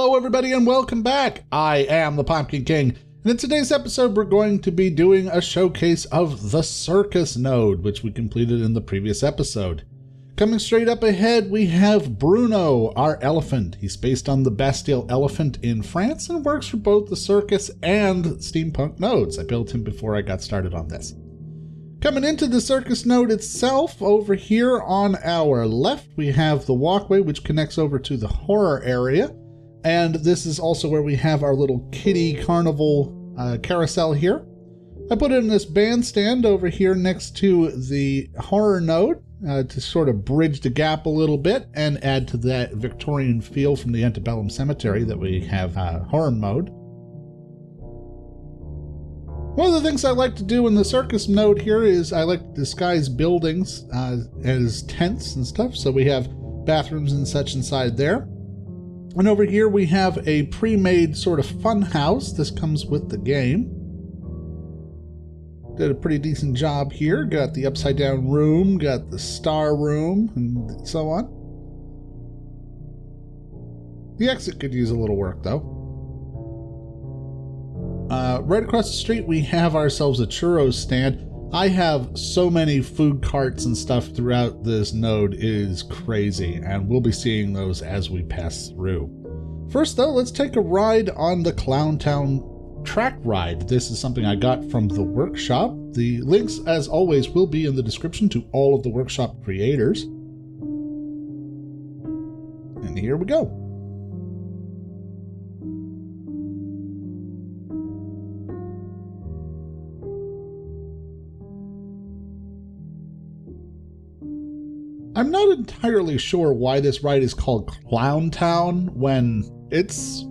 Hello everybody and welcome back. I am the Pompkin King, and in today's episode we're going to be doing a showcase of the Circus Node, which we completed in the previous episode. Coming straight up ahead we have Bruno, our elephant. He's based on the Bastille elephant in France and works for both the Circus and Steampunk Nodes. I built him before I got started on this. Coming into the Circus Node itself, over here on our left, we have the walkway which connects over to the horror area. And this is also where we have our little kiddie carnival carousel here. I put in this bandstand over here next to the horror node to sort of bridge the gap a little bit and add to that Victorian feel from the antebellum cemetery that we have horror mode. One of the things I like to do in the Circus Node here is I like to disguise buildings as tents and stuff. So we have bathrooms and such inside there. And over here we have a pre-made sort of fun house. This comes with the game. Did a pretty decent job here. Got the upside down room, got the star room, and so on. The exit could use a little work though. Right across the street we have ourselves a churros stand. I have so many food carts and stuff throughout this node. It is crazy, and we'll be seeing those as we pass through. First though, let's take a ride on the Clowntown track ride. This is something I got from the workshop. The links, as always, will be in the description to all of the workshop creators. And here we go. I'm not entirely sure why this ride is called Clowntown when it's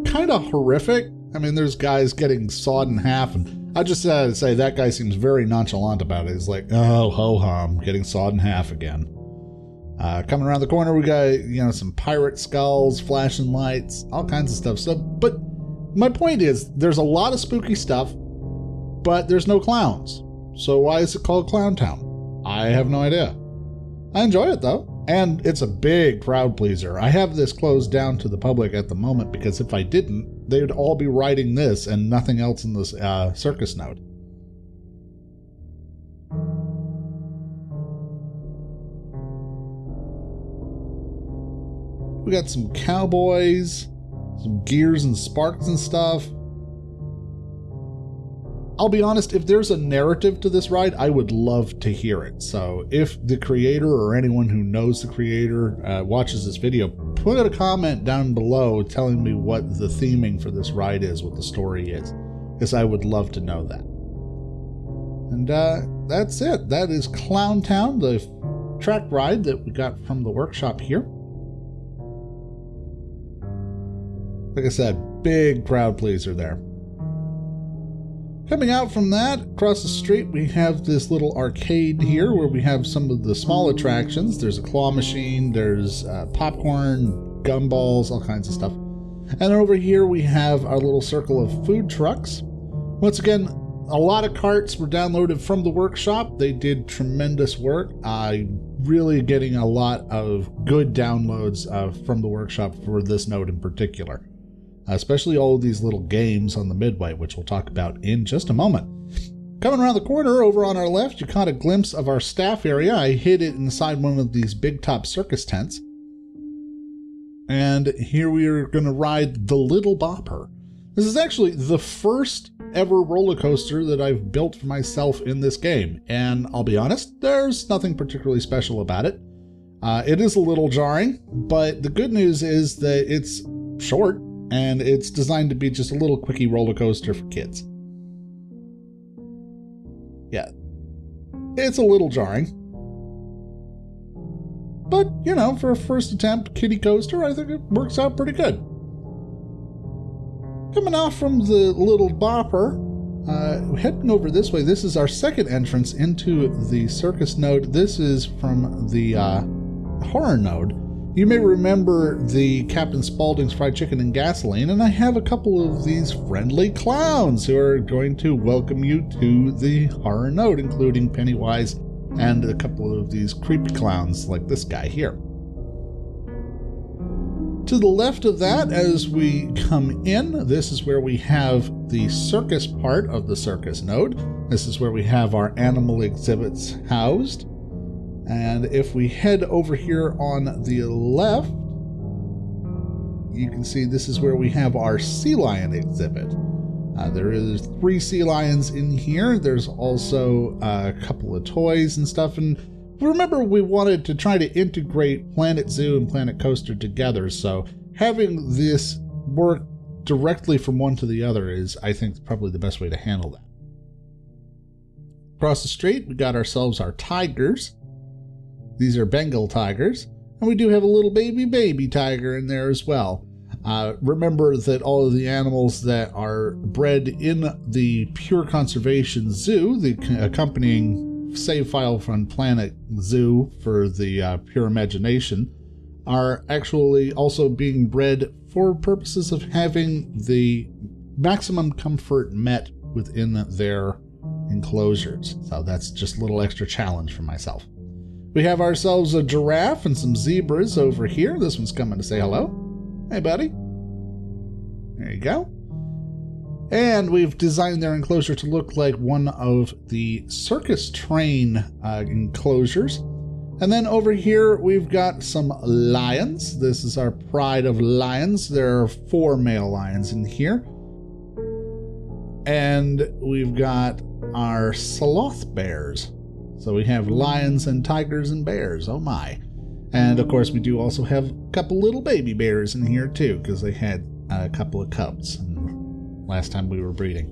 kind of horrific. I mean, there's guys getting sawed in half, and I just say that guy seems very nonchalant about it. He's like, oh, ho-hum, getting sawed in half again. Coming around the corner, we got, some pirate skulls, flashing lights, all kinds of stuff. So, but my point is, there's a lot of spooky stuff, but there's no clowns. So why is it called Clowntown? I have no idea. I enjoy it though, and it's a big crowd pleaser. I have this closed down to the public at the moment because if I didn't, they would all be riding this and nothing else in this Circus Node. We got some cowboys, some gears and sparks and stuff. I'll be honest, if there's a narrative to this ride, I would love to hear it. So if the creator or anyone who knows the creator watches this video, put a comment down below telling me what the theming for this ride is, what the story is, because I would love to know that. And that's it. That is Clowntown, the track ride that we got from the workshop here. Like I said, big crowd pleaser there. Coming out from that, across the street, we have this little arcade here where we have some of the small attractions. There's a claw machine, there's popcorn, gumballs, all kinds of stuff. And over here we have our little circle of food trucks. Once again, a lot of carts were downloaded from the workshop. They did tremendous work. Really getting a lot of good downloads from the workshop for this node in particular. Especially all of these little games on the Midway, which we'll talk about in just a moment. Coming around the corner, over on our left, you caught a glimpse of our staff area. I hid it inside one of these big top circus tents. And here we are going to ride the Little Bopper. This is actually the first ever roller coaster that I've built for myself in this game. And I'll be honest, there's nothing particularly special about it. It is a little jarring, but the good news is that it's short. And it's designed to be just a little quickie roller coaster for kids. Yeah, it's a little jarring. But, for a first attempt kiddie coaster, I think it works out pretty good. Coming off from the Little Bopper, heading over this way, this is our second entrance into the Circus Node. This is from the Horror Node. You may remember the Captain Spaulding's Fried Chicken and Gasoline, and I have a couple of these friendly clowns who are going to welcome you to the Horror Node, including Pennywise and a couple of these creepy clowns like this guy here. To the left of that, as we come in, this is where we have the circus part of the Circus Node. This is where we have our animal exhibits housed. And if we head over here on the left, you can see this is where we have our sea lion exhibit. There is 3 sea lions in here. There's also a couple of toys and stuff. And remember, we wanted to try to integrate Planet Zoo and Planet Coaster together. So having this work directly from one to the other is, I think, probably the best way to handle that. Across the street, we got ourselves our tigers. These are Bengal tigers. And we do have a little baby tiger in there as well. Remember that all of the animals that are bred in the Pure Conservation Zoo, the accompanying save file from Planet Zoo for the Pure Imagination, are actually also being bred for purposes of having the maximum comfort met within their enclosures. So that's just a little extra challenge for myself. We have ourselves a giraffe and some zebras over here. This one's coming to say hello. Hey, buddy. There you go. And we've designed their enclosure to look like one of the circus train enclosures. And then over here, we've got some lions. This is our pride of lions. There are 4 male lions in here. And we've got our sloth bears. So we have lions and tigers and bears. Oh my. And of course, we do also have a couple little baby bears in here too, because they had a couple of cubs last time we were breeding.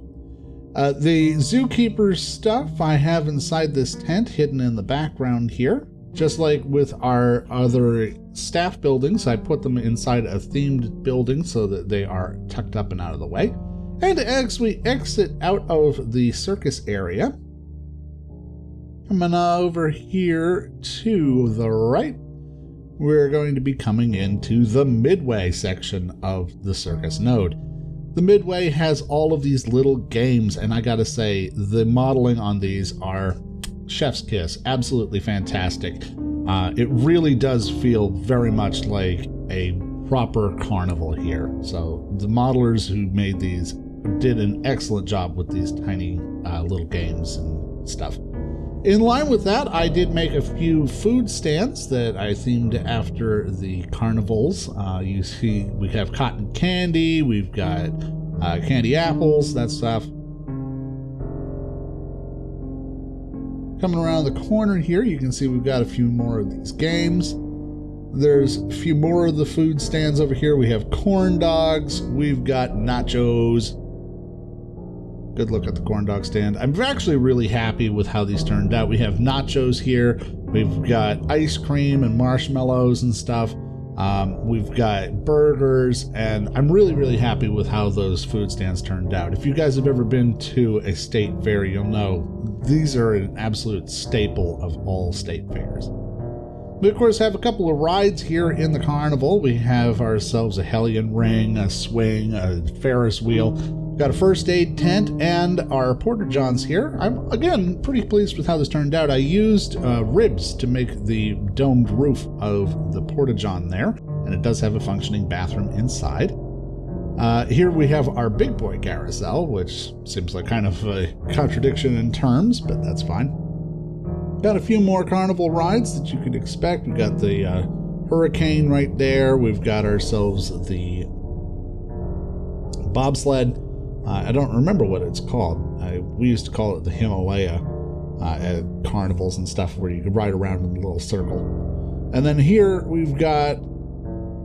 The zookeeper stuff I have inside this tent, hidden in the background here. Just like with our other staff buildings, I put them inside a themed building so that they are tucked up and out of the way. And as we exit out of the circus area, coming over here to the right, we're going to be coming into the Midway section of the Circus Node. The Midway has all of these little games, and I gotta say, the modeling on these are chef's kiss. Absolutely fantastic. It really does feel very much like a proper carnival here. So the modelers who made these did an excellent job with these tiny little games and stuff. In line with that, I did make a few food stands that I themed after the carnivals. You see, we have cotton candy, we've got candy apples, that stuff. Coming around the corner here, you can see we've got a few more of these games. There's a few more of the food stands over here. We have corn dogs, we've got nachos. Good look at the corn dog stand. I'm actually really happy with how these turned out. We have nachos here. We've got ice cream and marshmallows and stuff. We've got burgers, and I'm really, really happy with how those food stands turned out. If you guys have ever been to a state fair, you'll know these are an absolute staple of all state fairs. We, of course, have a couple of rides here in the carnival. We have ourselves a Hellion ring, a swing, a Ferris wheel. Got a first aid tent and our porta johns here. I'm, again, pretty pleased with how this turned out. I used ribs to make the domed roof of the porta john there, and it does have a functioning bathroom inside. Here we have our big boy carousel, which seems like kind of a contradiction in terms, but that's fine. Got a few more carnival rides that you could expect. We've got the hurricane right there. We've got ourselves the bobsled. I don't remember what it's called. We used to call it the Himalaya at carnivals and stuff, where you could ride around in a little circle. And then here we've got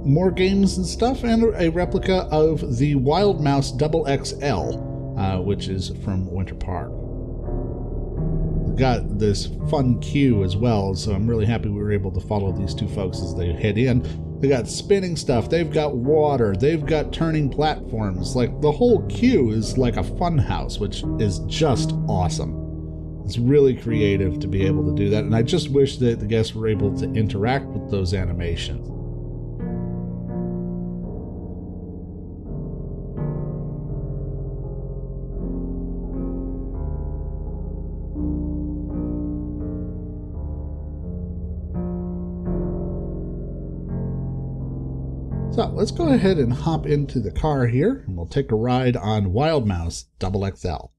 more games and stuff, and a replica of the Wild Mouse Double XL, which is from Winter Park. We've got this fun queue as well, so I'm really happy we were able to follow these two folks as they head in. They got spinning stuff, they've got water, they've got turning platforms. Like, the whole queue is like a fun house, which is just awesome. It's really creative to be able to do that, and I just wish that the guests were able to interact with those animations. So let's go ahead and hop into the car here, and we'll take a ride on Wild Mouse XXL.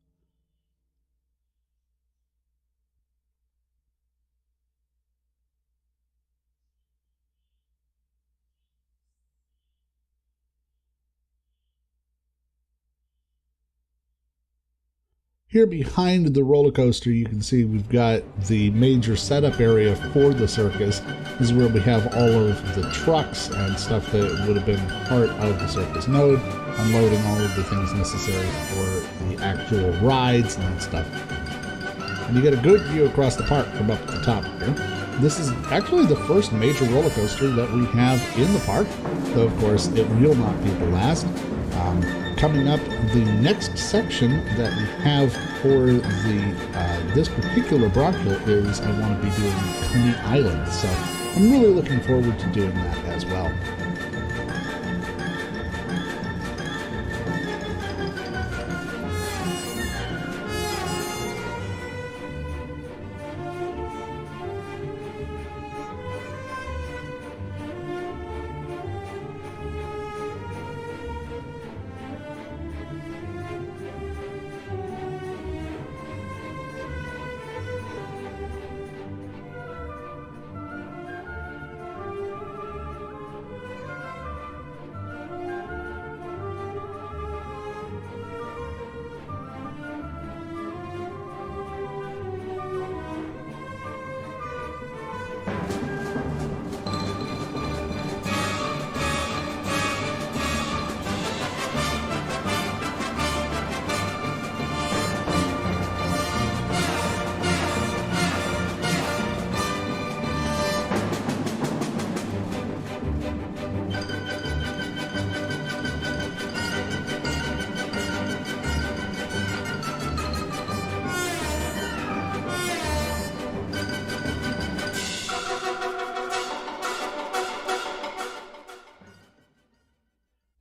Here behind the roller coaster, you can see we've got the major setup area for the circus. This is where we have all of the trucks and stuff that would have been part of the Circus Node, unloading all of the things necessary for the actual rides and that stuff. And you get a good view across the park from up at the top here. This is actually the first major roller coaster that we have in the park, though of course it will not be the last. Coming up, the next section that we have for the this particular bronco is I want to be doing Coney Island, so I'm really looking forward to doing that as well.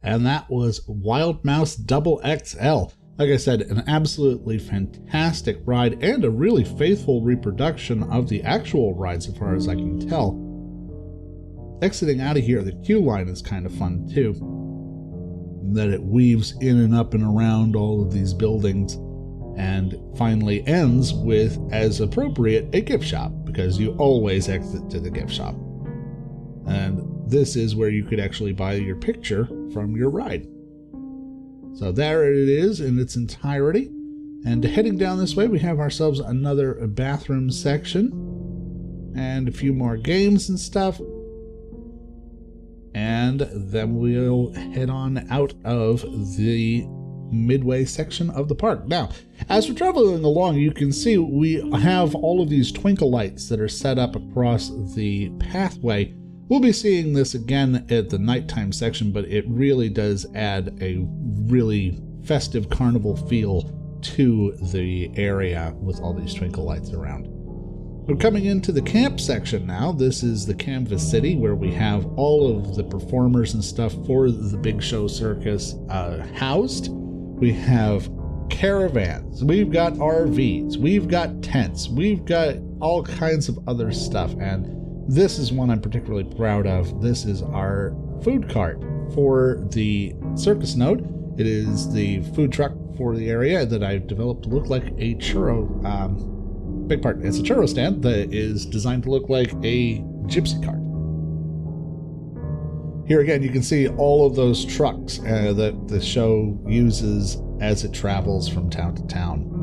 And that was Wild Mouse XXL. Like I said, an absolutely fantastic ride and a really faithful reproduction of the actual ride so far as I can tell. Exiting out of here, the queue line is kind of fun too. That it weaves in and up and around all of these buildings and finally ends with, as appropriate, a gift shop, because you always exit to the gift shop. And this is where you could actually buy your picture from your ride. So there it is in its entirety. And heading down this way, we have ourselves another bathroom section and a few more games and stuff. And then we'll head on out of the Midway section of the park. Now, as we're traveling along, you can see we have all of these twinkle lights that are set up across the pathway. We'll be seeing this again at the nighttime section, but it really does add a really festive carnival feel to the area with all these twinkle lights around. We're coming into the camp section now. This is the Canvas City, where we have all of the performers and stuff for the Big Show Circus housed. We have caravans, we've got RVs, we've got tents, we've got all kinds of other stuff, and this is one I'm particularly proud of. This is our food cart for the Circus Node. It is the food truck for the area that I've developed to look like a churro. Big part. It's a churro stand that is designed to look like a gypsy cart. Here again, you can see all of those trucks that the show uses as it travels from town to town.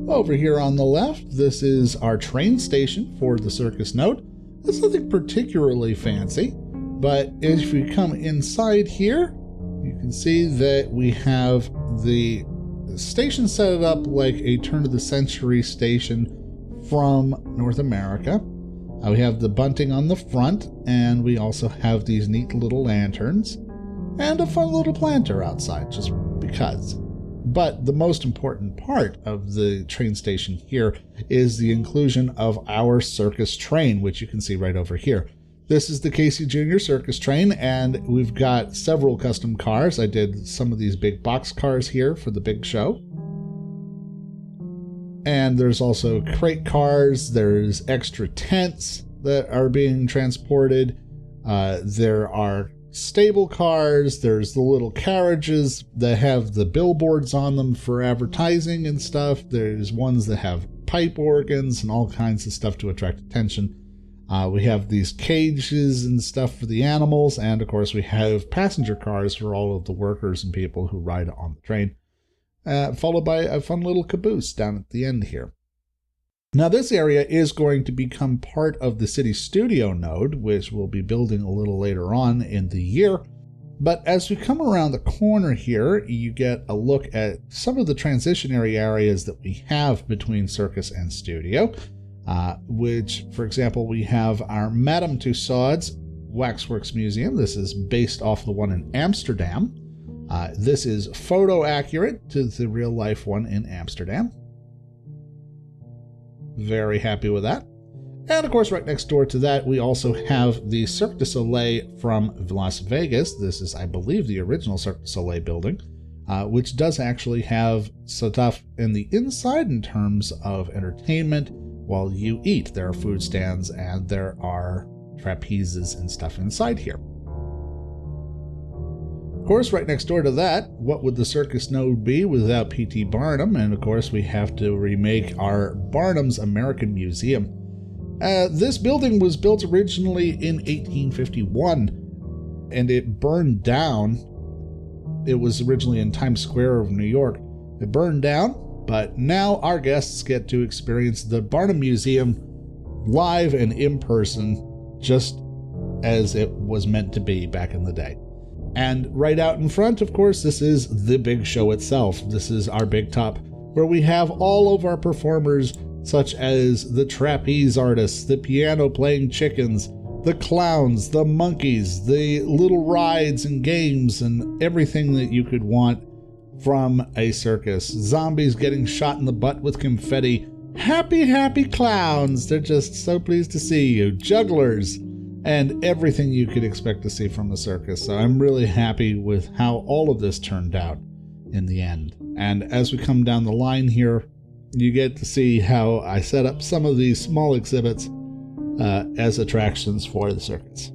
Over here on the left, this is our train station for the Circus Node. It's nothing particularly fancy, but if we come inside here, you can see that we have the station set up like a turn-of-the-century station from North America. We have the bunting on the front, and we also have these neat little lanterns and a fun little planter outside, just because. But the most important part of the train station here is the inclusion of our circus train, which you can see right over here. This is the Casey Jr. Circus Train, and we've got several custom cars. I did some of these big box cars here for the big show. And there's also crate cars, there's extra tents that are being transported, there are stable cars, there's the little carriages that have the billboards on them for advertising and stuff, there's ones that have pipe organs and all kinds of stuff to attract attention. We have these cages and stuff for the animals, and of course we have passenger cars for all of the workers and people who ride on the train. Followed by a fun little caboose down at the end here. Now this area is going to become part of the City Studio node, which we'll be building a little later on in the year. But as we come around the corner here, you get a look at some of the transitionary areas that we have between Circus and Studio, which, for example, we have our Madame Tussauds Waxworks Museum. This is based off the one in Amsterdam. This is photo accurate to the real life one in Amsterdam. Very happy with that. And of course, right next door to that, we also have the Cirque du Soleil from Las Vegas. This is, I believe, the original Cirque du Soleil building, which does actually have stuff in the inside in terms of entertainment while you eat. There are food stands and there are trapezes and stuff inside here. Of course, right next door to that, what would the Circus Node be without P.T. Barnum? And of course, we have to remake our Barnum's American Museum. This building was built originally in 1851, and it burned down. It was originally in Times Square of New York. It burned down, but now our guests get to experience the Barnum Museum live and in person, just as it was meant to be back in the day. And right out in front, of course, this is the big show itself. This is our big top, where we have all of our performers, such as the trapeze artists, the piano playing chickens, the clowns, the monkeys, the little rides and games, and everything that you could want from a circus. Zombies getting shot in the butt with confetti. Happy, happy clowns. They're just so pleased to see you. Jugglers. And everything you could expect to see from a circus. So I'm really happy with how all of this turned out in the end. And as we come down the line here, you get to see how I set up some of these small exhibits as attractions for the circus.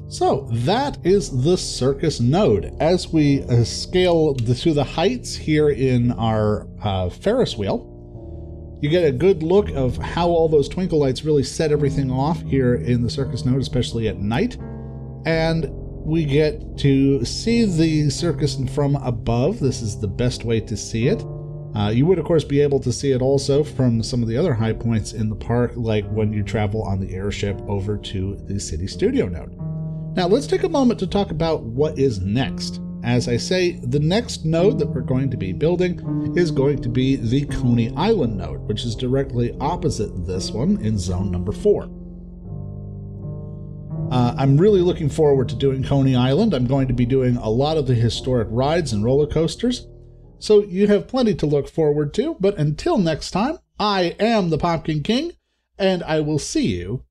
So that is the Circus Node. As we scale to the heights here in our Ferris wheel, you get a good look of how all those twinkle lights really set everything off here in the Circus Node, especially at night. And we get to see the circus from above. This is the best way to see it. You would, of course, be able to see it also from some of the other high points in the park, like when you travel on the airship over to the City Studio Node. Now, let's take a moment to talk about what is next. As I say, the next node that we're going to be building is going to be the Coney Island node, which is directly opposite this one in zone number 4. I'm really looking forward to doing Coney Island. I'm going to be doing a lot of the historic rides and roller coasters, so you have plenty to look forward to. But until next time, I am the Pompkin King, and I will see you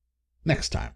next time.